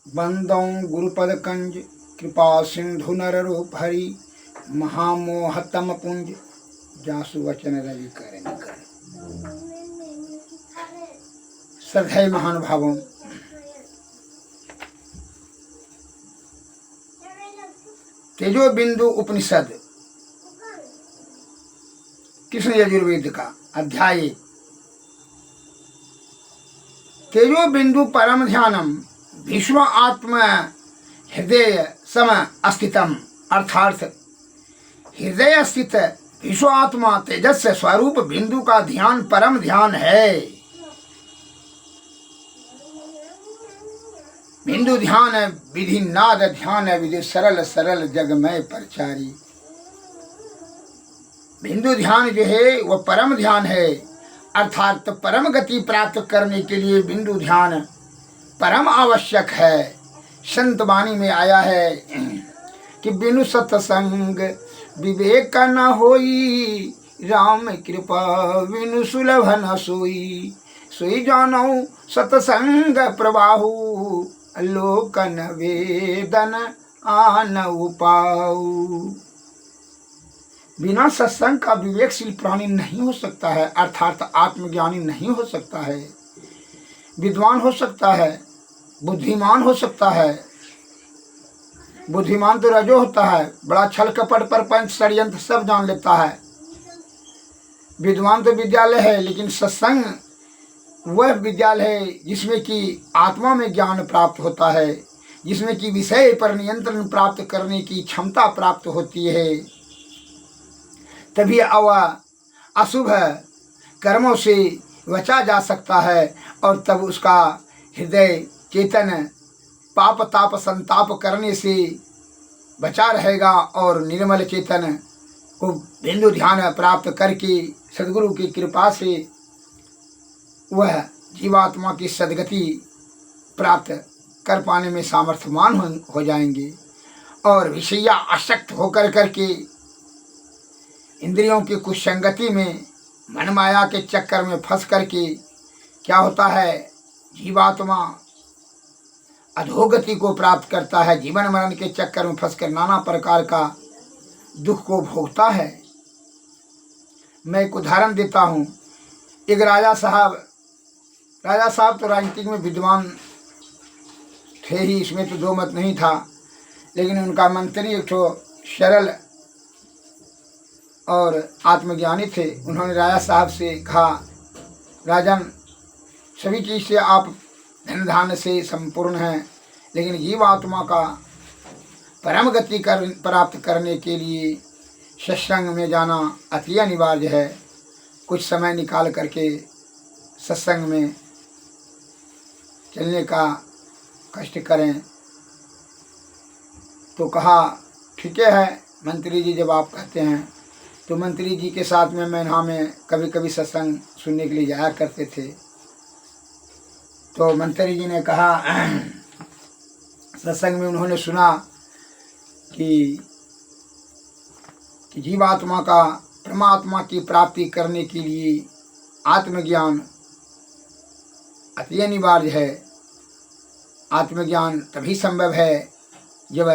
बंदौ गुरुपद कंज कृपा सिंधु नर रूप हरि महामोहतम पुंज जासु वचन रवि कर निकर। श्रद्धेय महानुभावों, तेजो बिंदु उपनिषद कृष्ण यजुर्वेद का अध्याय तेजो बिंदु परम ध्यानम विश्व आत्म हृदय सम अस्थितम, अर्थात हृदय स्थित विश्व आत्मा तेजस स्वरूप बिंदु का ध्यान परम ध्यान है। बिंदु ध्यान विधि नाद ध्यान विधि सरल सरल जगमय परचारी। बिंदु ध्यान जो है वह परम ध्यान है, अर्थात परम गति प्राप्त करने के लिए बिंदु ध्यान परम आवश्यक है। संत वाणी में आया है कि बिनु सत्संग विवेक न होई, राम कृपा बिनु सुलभ न सोई। सोई जानौ सत्संग प्रवाहु, लोकन वेदन आन उपाऊ। बिना सत्संग का विवेकशील प्राणी नहीं हो सकता है, अर्थात आत्मज्ञानी नहीं हो सकता है। विद्वान हो सकता है, बुद्धिमान हो सकता है। बुद्धिमान तो रजो होता है, बड़ा छल कपट परपंच षड्यंत्र सब जान लेता है। विद्वान तो विद्यालय है, लेकिन सत्संग वह विद्यालय है जिसमें कि आत्मा में ज्ञान प्राप्त होता है, जिसमें कि विषय पर नियंत्रण प्राप्त करने की क्षमता प्राप्त होती है। तभी अशुभ कर्मों से बचा जा सकता है और तब उसका हृदय चेतन पाप ताप संताप करने से बचा रहेगा और निर्मल चेतन को बिंदु ध्यान प्राप्त करके सद्गुरु की कृपा से वह जीवात्मा की सद्गति प्राप्त कर पाने में सामर्थ्यवान हो जाएंगे। और विषया आसक्त होकर करके इंद्रियों की कुसंगति में मन माया के चक्कर में फंस करके क्या होता है, जीवात्मा अधोगति को प्राप्त करता है। जीवन मरण के चक्कर में फंसकर नाना प्रकार का दुख को भोगता है। मैं एक उदाहरण देता हूँ। एक राजा साहब तो राजनीतिक में विद्वान थे ही, इसमें तो दो मत नहीं था, लेकिन उनका मंत्री एक तो सरल और आत्मज्ञानी थे। उन्होंने राजा साहब से कहा, राजन, सभी चीज़ से आप धन धान्य से संपूर्ण हैं, लेकिन जीवात्मा का परम गति प्राप्त करने के लिए सत्संग में जाना अति अनिवार्य है। कुछ समय निकाल करके सत्संग में चलने का कष्ट करें। तो कहा, ठीक है मंत्री जी, जब आप कहते हैं। तो मंत्री जी के साथ में मैना में कभी कभी सत्संग सुनने के लिए जाया करते थे। तो मंत्री जी ने कहा, सत्संग में उन्होंने सुना कि जीवात्मा का परमात्मा की प्राप्ति करने के लिए आत्मज्ञान अति अनिवार्य है। आत्मज्ञान तभी संभव है जब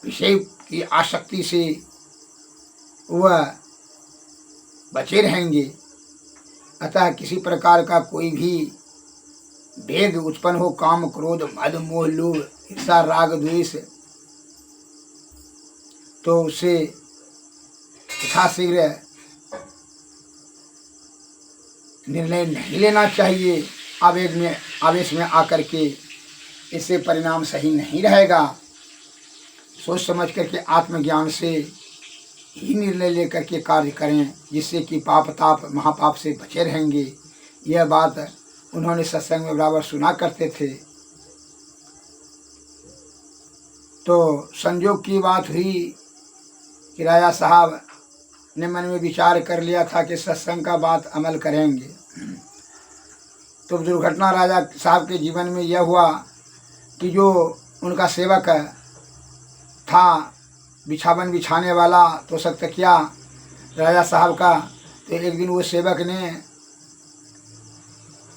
विषय की आसक्ति से वह बचे रहेंगे। अतः किसी प्रकार का कोई भी भेद उत्पन्न हो, काम क्रोध मद मोह लोभ ईर्षा राग द्वेष, तो उसे यथाशीघ्र निर्णय नहीं लेना चाहिए आवेश में आकर के। इससे परिणाम सही नहीं रहेगा। सोच समझ करके आत्मज्ञान से ही निर्णय लेकर के कार्य करें, जिससे कि पाप ताप महापाप से बचे रहेंगे। यह बात उन्होंने सत्संग में बराबर सुना करते थे। तो संयोग की बात हुई कि राजा साहब ने मन में विचार कर लिया था कि सत्संग का बात अमल करेंगे। तो दुर्घटना राजा साहब के जीवन में यह हुआ कि जो उनका सेवक था, बिछावन बिछाने वाला, तो सकता क्या राजा साहब का, तो एक दिन वो सेवक ने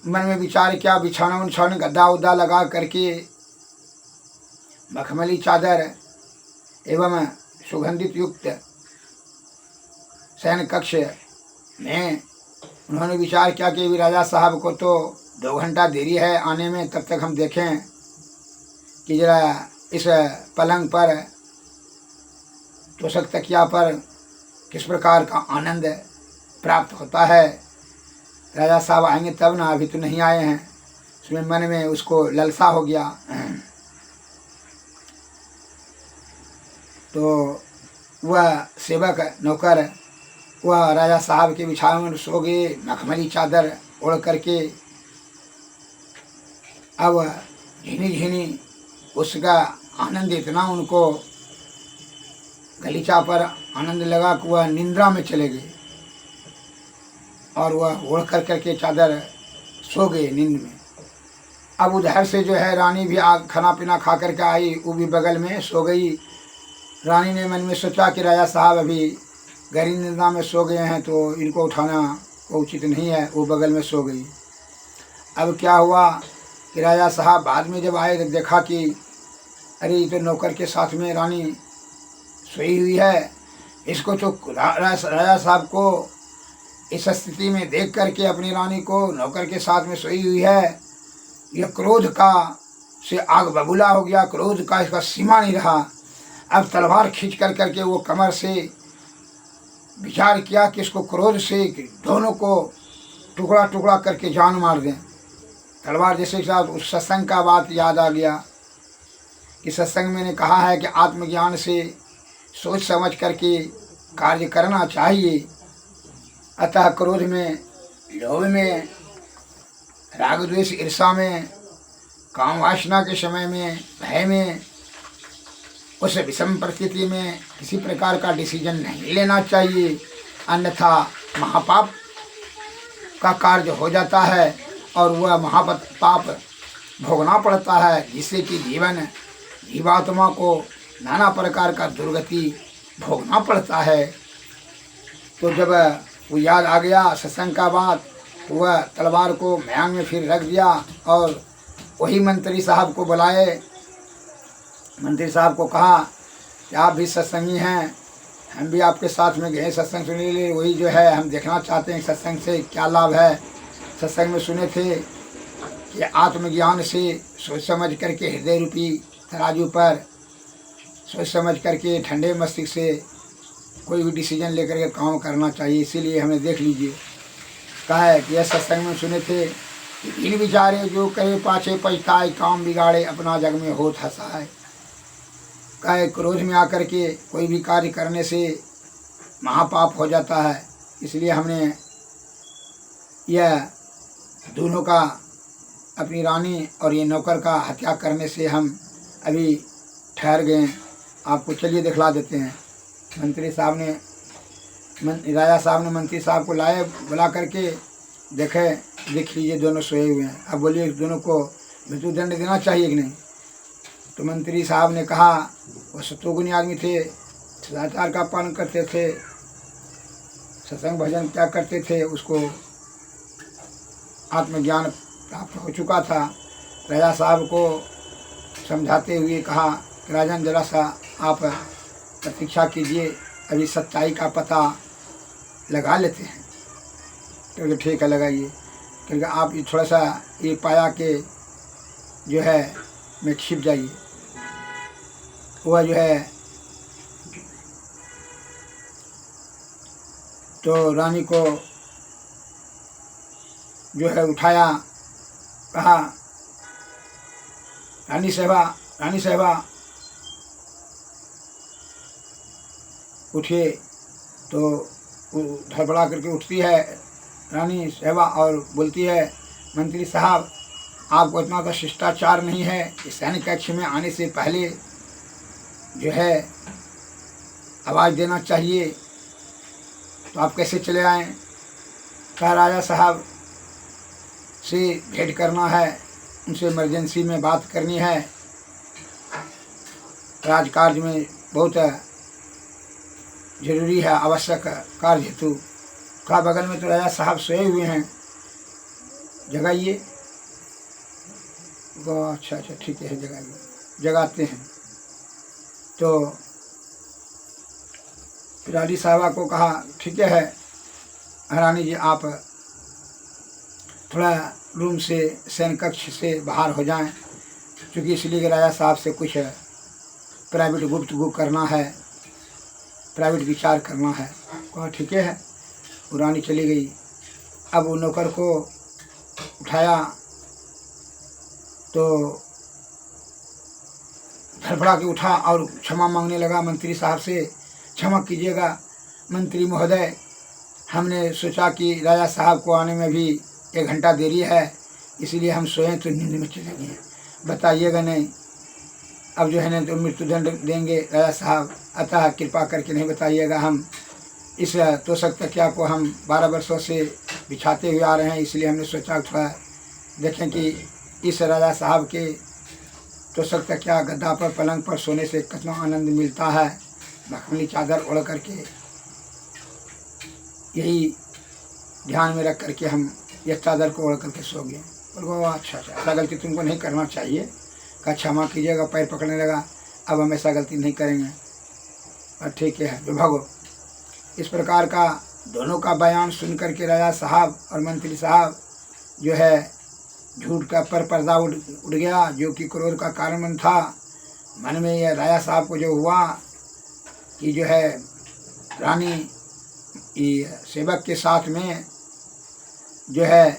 मन में विचार किया, बिछाना उछाना गद्दा उद्दा लगा करके मखमली चादर एवं सुगंधित युक्त शयन कक्ष में उन्होंने विचार किया कि राजा साहब को तो 2 घंटा देरी है आने में, तब तक हम देखें कि जरा इस पलंग पर तोशक तकिया पर किस प्रकार का आनंद प्राप्त होता है। राजा साहब आएंगे तब ना, अभी तो नहीं आए हैं। उसमें मन में उसको ललसा हो गया। तो वह सेवक नौकर वह राजा साहब के बिछावन में सो गए, मखमली चादर ओढ़ करके। अब झिनी झिनी उसका आनंद इतना उनको गलीचा पर आनंद लगा कि वह निंद्रा में चले गए और वह ओढ़ कर करके चादर सो गए नींद में। अब उधर से जो है रानी भी खाना पीना खा करके आई, वो भी बगल में सो गई। रानी ने मन में सोचा कि राजा साहब अभी गहरी निंद्रा में सो गए हैं तो इनको उठाना उचित नहीं है, वो बगल में सो गई। अब क्या हुआ कि राजा साहब बाद में जब आए तो देखा कि अरे ये तो नौकर के साथ में रानी सोई हुई है। इसको तो राजा साहब को इस स्थिति में देख करके अपनी रानी को नौकर के साथ में सोई हुई है, यह क्रोध का से आग बबूला हो गया, क्रोध का इसका सीमा नहीं रहा। अब तलवार खींच कर करके वो कमर से विचार किया कि इसको क्रोध से दोनों को टुकड़ा टुकड़ा करके जान मार दें। तलवार जैसे साथ उस सत्संग का बात याद आ गया कि सत्संग में ने कहा है कि आत्मज्ञान से सोच समझ करके कार्य करना चाहिए। अतः क्रोध में, लोभ में, राग द्वेष ईर्षा में, काम वासना के समय में, भय में, उस विषम परिस्थिति में किसी प्रकार का डिसीजन नहीं लेना चाहिए, अन्यथा महापाप का कार्य हो जाता है और वह महापाप भोगना पड़ता है, जिससे कि जीवात्मा को नाना प्रकार का दुर्गति भोगना पड़ता है। तो जब वो याद आ गया सत्संग का बात, वह तलवार को म्यांग में फिर रख दिया और वही मंत्री साहब को बुलाए। मंत्री साहब को कहा कि आप भी सत्संगी हैं, हम भी आपके साथ में गए सत्संग सुनने लिए, वही जो है हम देखना चाहते हैं सत्संग से क्या लाभ है। सत्संग में सुने थे कि आत्मज्ञान से सोच समझ करके हृदय रूपी तराजू पर सोच समझ करके ठंडे मस्तिष्क से कोई भी डिसीजन लेकर के काम करना चाहिए, इसीलिए हमें देख लीजिए। कहा है कि यह सत्संग में सुने थे कि इन विचारे जो कहे पाछे पछताए, काम बिगाड़े अपना जग में होत हंसाए। कहे क्रोध में आकर के कोई भी कार्य करने से महापाप हो जाता है, इसलिए हमने यह दोनों का, अपनी रानी और ये नौकर का हत्या करने से हम अभी ठहर गए। आपको चलिए दिखला देते हैं। मंत्री साहब ने, राजा साहब ने मंत्री साहब को लाए, बुला करके देख लीजिए दोनों सोए हुए हैं। अब बोलिए दोनों को मृत्युदंड देना चाहिए कि नहीं। तो मंत्री साहब ने कहा वो शत्रुघ्न आदमी थे, सदाचार का पालन करते थे, सत्संग भजन क्या करते थे, उसको आत्मज्ञान प्राप्त हो चुका था। राजा साहब को समझाते हुए कहा कि राजन जरा सा आप प्रतीक्षा कीजिए, अभी सच्चाई का पता लगा लेते हैं। क्योंकि ठीक है लगाइए, क्योंकि आप ये थोड़ा सा ये पाया कि जो है में छिप जाइए। वह जो है तो रानी को जो है उठाया, कहा रानी साहबा उठिए। तो धड़बड़ा करके उठती है रानी साहबा और बोलती है मंत्री साहब आपको इतना तो शिष्टाचार नहीं है, इस सैनिक कक्ष में आने से पहले जो है आवाज़ देना चाहिए, तो आप कैसे चले आए। कहा राजा साहब से भेंट करना है, उनसे इमरजेंसी में बात करनी है, राजकार्य में बहुत जरूरी है, आवश्यक कार्य हेतु। कहा बगल में तो राजा साहब सोए हुए हैं, जगाइए। अच्छा ठीक है, जगाइए। जगाते हैं। तो रानी साहबा को कहा ठीक है रानी जी, आप थोड़ा रूम से शयन कक्ष से बाहर हो जाएं, क्योंकि इसलिए कि राजा साहब से कुछ प्राइवेट गुफ्तगू करना है, प्राइवेट विचार करना है। कहा ठीक है। वो रानी चली गई। अब वो नौकर को उठाया तो धड़फड़ा के उठा और क्षमा मांगने लगा मंत्री साहब से। क्षमा कीजिएगा मंत्री महोदय, हमने सोचा कि राजा साहब को आने में भी 1 घंटा देरी है, इसलिए हम सोए तो नींद में चले गए। बताइएगा नहीं, अब जो है ना तो मृत्युदंड देंगे राजा साहब, अतः कृपा करके नहीं बताइएगा। हम इस तोषक तकिया को हम 12 वर्षों से बिछाते हुए आ रहे हैं, इसलिए हमने सोचा थोड़ा देखें कि इस राजा साहब के तोषक तकिया गद्दा पर पलंग पर सोने से कितना आनंद मिलता है। मखमली चादर ओढ़ करके यही ध्यान में रख करके हम यह चादर को ओढ़ करके सो गए। बोलो अच्छा अच्छा, ऐसा गलती तुमको नहीं करना चाहिए। का क्षमा कीजिएगा, पैर पकड़ने लगा। अब हम ऐसा गलती नहीं करेंगे और ठीक है जो भागो। इस प्रकार का दोनों का बयान सुन करके राजा साहब और मंत्री साहब जो है झूठ का पर्दा उड़ गया, जो कि क्रोध का कारण था। मन में यह राजा साहब को जो हुआ कि जो है रानी सेवक के साथ में जो है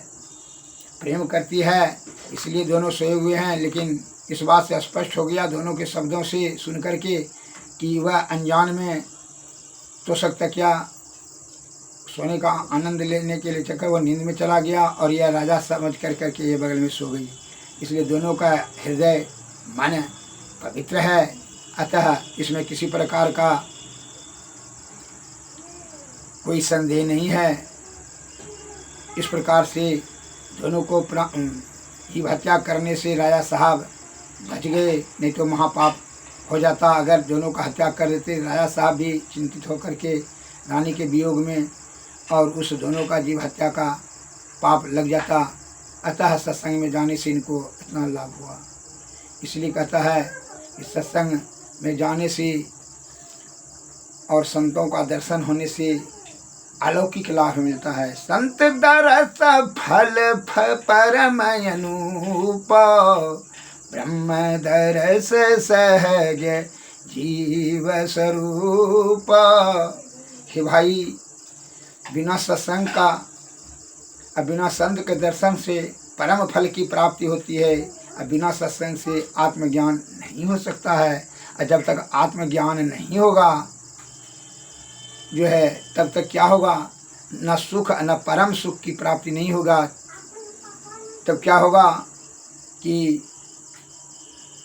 प्रेम करती है, इसलिए दोनों सोए हुए हैं। लेकिन इस बात से स्पष्ट हो गया दोनों के शब्दों से सुन करके कि वह अनजान में तोषक तकिया सोने का आनंद लेने के लिए चक्कर वह नींद में चला गया और यह राजा समझ करके ये बगल में सो गई। इसलिए दोनों का हृदय मन पवित्र है, अतः इसमें किसी प्रकार का कोई संदेह नहीं है। इस प्रकार से दोनों को जीव हत्या करने से राजा साहब बच गए, नहीं तो महापाप हो जाता। अगर दोनों का हत्या कर देते, राजा साहब भी चिंतित होकर के रानी के वियोग में और उस दोनों का जीव हत्या का पाप लग जाता। अतः सत्संग में जाने से इनको इतना लाभ हुआ। इसलिए कहता है कि सत्संग में जाने से और संतों का दर्शन होने से अलौकिक लाभ मिलता है। संत दरस फल परम अनूप, ब्रह्म दरस सहज जीव स्वरूप। हे भाई, बिना सत्संग का और बिना संत के दर्शन से परम फल की प्राप्ति होती है, और बिना सत्संग से आत्मज्ञान नहीं हो सकता है। और जब तक आत्मज्ञान नहीं होगा जो है, तब तक क्या होगा, न सुख न परम सुख की प्राप्ति नहीं होगा। तब क्या होगा कि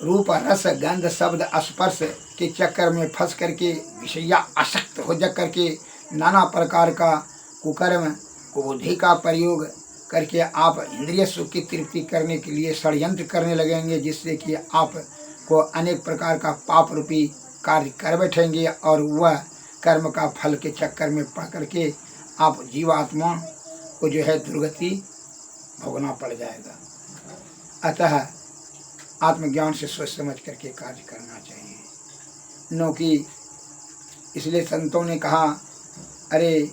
रूप रस गंध शब्द स्पर्श के चक्कर में फंस करके विषया आसक्त हो जा करके नाना प्रकार का कुकर्म बुद्धि का प्रयोग करके आप इंद्रिय सुख की तृप्ति करने के लिए षड्यंत्र करने लगेंगे, जिससे कि आपको अनेक प्रकार का पाप रूपी कार्य कर बैठेंगे और वह कर्म का फल के चक्कर में पड़ करके आप जीवात्मा को जो है दुर्गति भोगना पड़ जाएगा। अतः आत्मज्ञान से सोच समझ करके कार्य करना चाहिए। नो कि इसलिए संतों ने कहा, अरे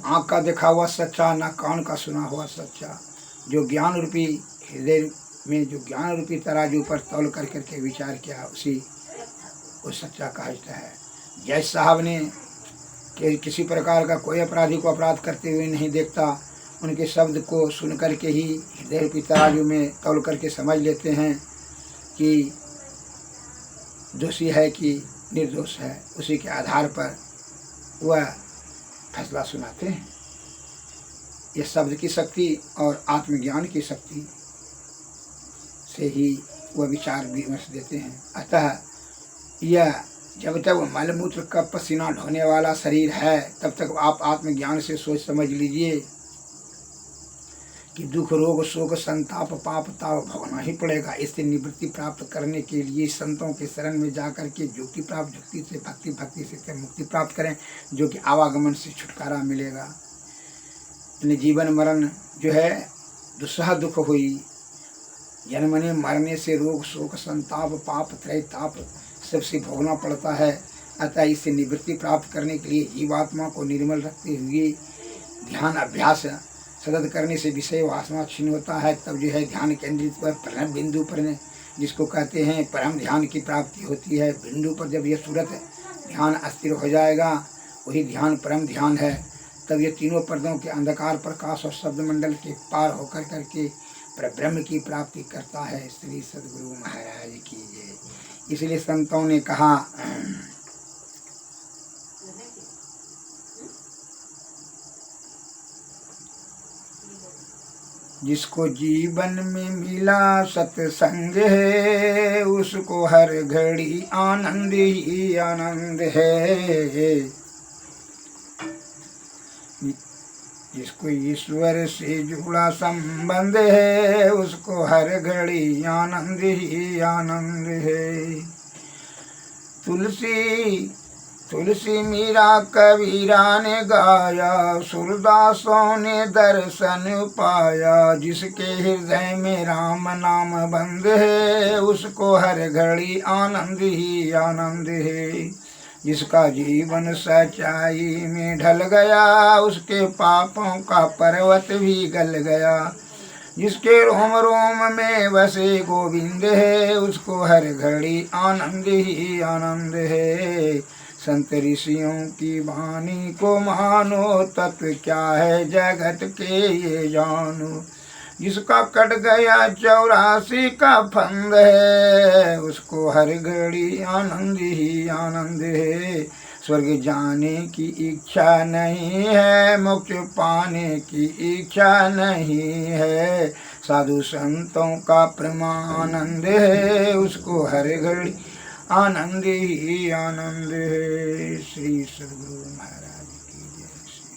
आँख का देखा हुआ सच्चा, ना कान का सुना हुआ सच्चा। जो ज्ञान रूपी हृदय में जो ज्ञान रूपी तराजू पर तौल कर करके विचार किया, उसी वो सच्चा कहता है। जज साहब ने कि किसी प्रकार का कोई अपराधी को अपराध करते हुए नहीं देखता, उनके शब्द को सुन करके ही हृदय रूपी तराजू में तौल करके समझ लेते हैं कि दोषी है कि निर्दोष है। उसी के आधार पर वह फैसला सुनाते हैं। यह शब्द की शक्ति और आत्मज्ञान की शक्ति से ही वह विचार विमर्श देते हैं। अतः यह जब तक मलमूत्र का पसीना ढोने वाला शरीर है, तब तक आप आत्मज्ञान से सोच समझ लीजिए कि दुख रोग शोक संताप पाप ताप भोगना ही पड़ेगा। इससे निवृत्ति प्राप्त करने के लिए संतों के शरण में जाकर के जुक्ति प्राप्त, जुक्ति से भक्ति, भक्ति से मुक्ति प्राप्त करें, जो कि आवागमन से छुटकारा मिलेगा। जीवन मरण जो है दुस्सह दुख हुई, जन्मने मरने से रोग शोक संताप पाप त्रय ताप सबसे भोगना पड़ता है। अतः इससे निवृत्ति प्राप्त करने के लिए जीवात्मा को निर्मल रखते हुए ध्यान अभ्यास सतत करने से विषय वासना क्षीण होता है। तब जो है ध्यान केंद्रित पर परम बिंदु पर, जिसको कहते हैं परम ध्यान की प्राप्ति होती है। बिंदु पर जब यह सूरत ध्यान अस्थिर हो जाएगा, वही ध्यान परम ध्यान है। तब ये तीनों पर्दों के अंधकार प्रकाश और शब्द मंडल के पार होकर करके ब्रह्म की प्राप्ति करता है। श्री सद्गुरु महाराज की जय। इसलिए संतों ने कहा, जिसको जीवन में मिला सत्संग है, उसको हर घड़ी आनंद ही आनंद है। जिसको ईश्वर से जुड़ा संबंध है, उसको हर घड़ी आनंद ही आनंद है। तुलसी मीरा कबीरा ने गाया, सूरदासों ने दर्शन पाया। जिसके हृदय में राम नाम बंद है, उसको हर घड़ी आनंद ही आनंद है। जिसका जीवन सच्चाई में ढल गया, उसके पापों का पर्वत भी गल गया। जिसके रोम रोम में बसे गोविंद है, उसको हर घड़ी आनंद ही आनंद है। संत ऋषियों की वाणी को मानो, तत्व क्या है जगत के ये जानो। जिसका कट गया 84 का फंद है, उसको हर घड़ी आनंद ही आनंद है। स्वर्ग जाने की इच्छा नहीं है, मोक्ष पाने की इच्छा नहीं है। साधु संतों का परमानंद है, उसको हर घड़ी आनंद ही आनंद है। श्री सद्गुरु महाराज की जय। श्री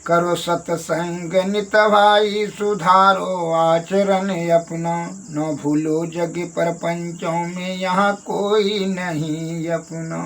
करो सत्संग नित भाई, सुधारो आचरण अपना। न भूलो जग प्रपंचों में यहाँ कोई नहीं अपना।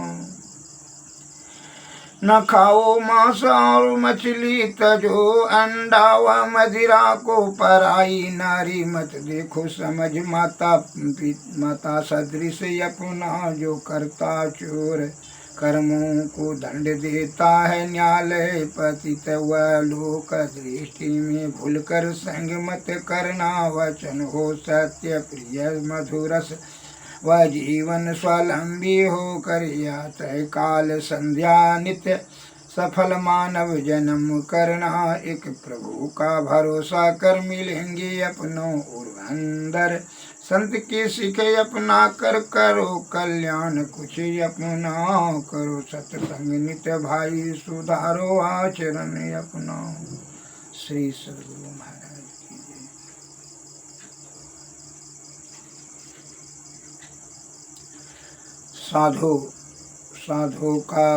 न खाओ मांस और मछली, तजो अंडा व मदिरा को पराई। नारी मत देखो समझ माता सदृश अपना। जो करता चोर कर्मों को दंड देता है न्यायालय। पतित व लोक दृष्टि में भूलकर संग मत करना। वचन हो सत्य प्रिय मधुरस, वह जीवन स्वावलंबी हो कर यात्रा काल संध्या नित्य। सफल मानव जन्म करना, एक प्रभु का भरोसा कर मिलेंगे अपनों और अंदर। संत की सीखे अपना कर करो कल्याण, कुछ अपना करो सत्संग नित्य भाई। सुधारो आचरण अपना। श्री सद्गुरु महाराज की जय। साधु का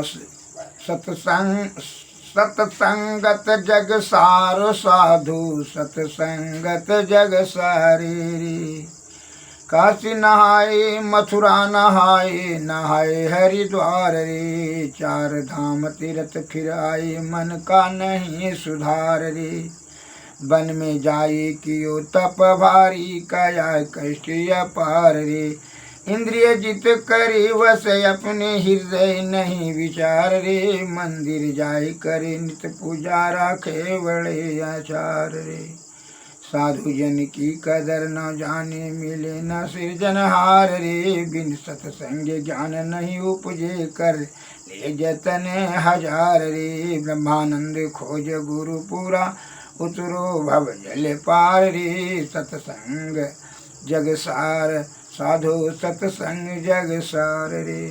सत्संगत जग सार। साधु सत्संगत जग सारी। काशी नहाए मथुरा नहाए, नहाए हरिद्वार रे। 4 धाम तीर्थ फिर आए, मन का नहीं सुधार रे। वन में जाए कियो तप भारी, काया कष्ट अपार रे। इंद्रिय जित करे वस अपने, हृदय नहीं विचार रे। मंदिर जाए करे नित पूजा, राखे बड़े आचार रे। साधु जन की कदर न जाने, मिले न सृजनहार रे। बिन सत्संग ज्ञान नहीं उपजे, कर ले जतन हजार रे। ब्रह्मानंद खोज गुरु पूरा, उतरो भव जल पार रे। सत्संग जग सार, साधु सत्संग जग सार रे।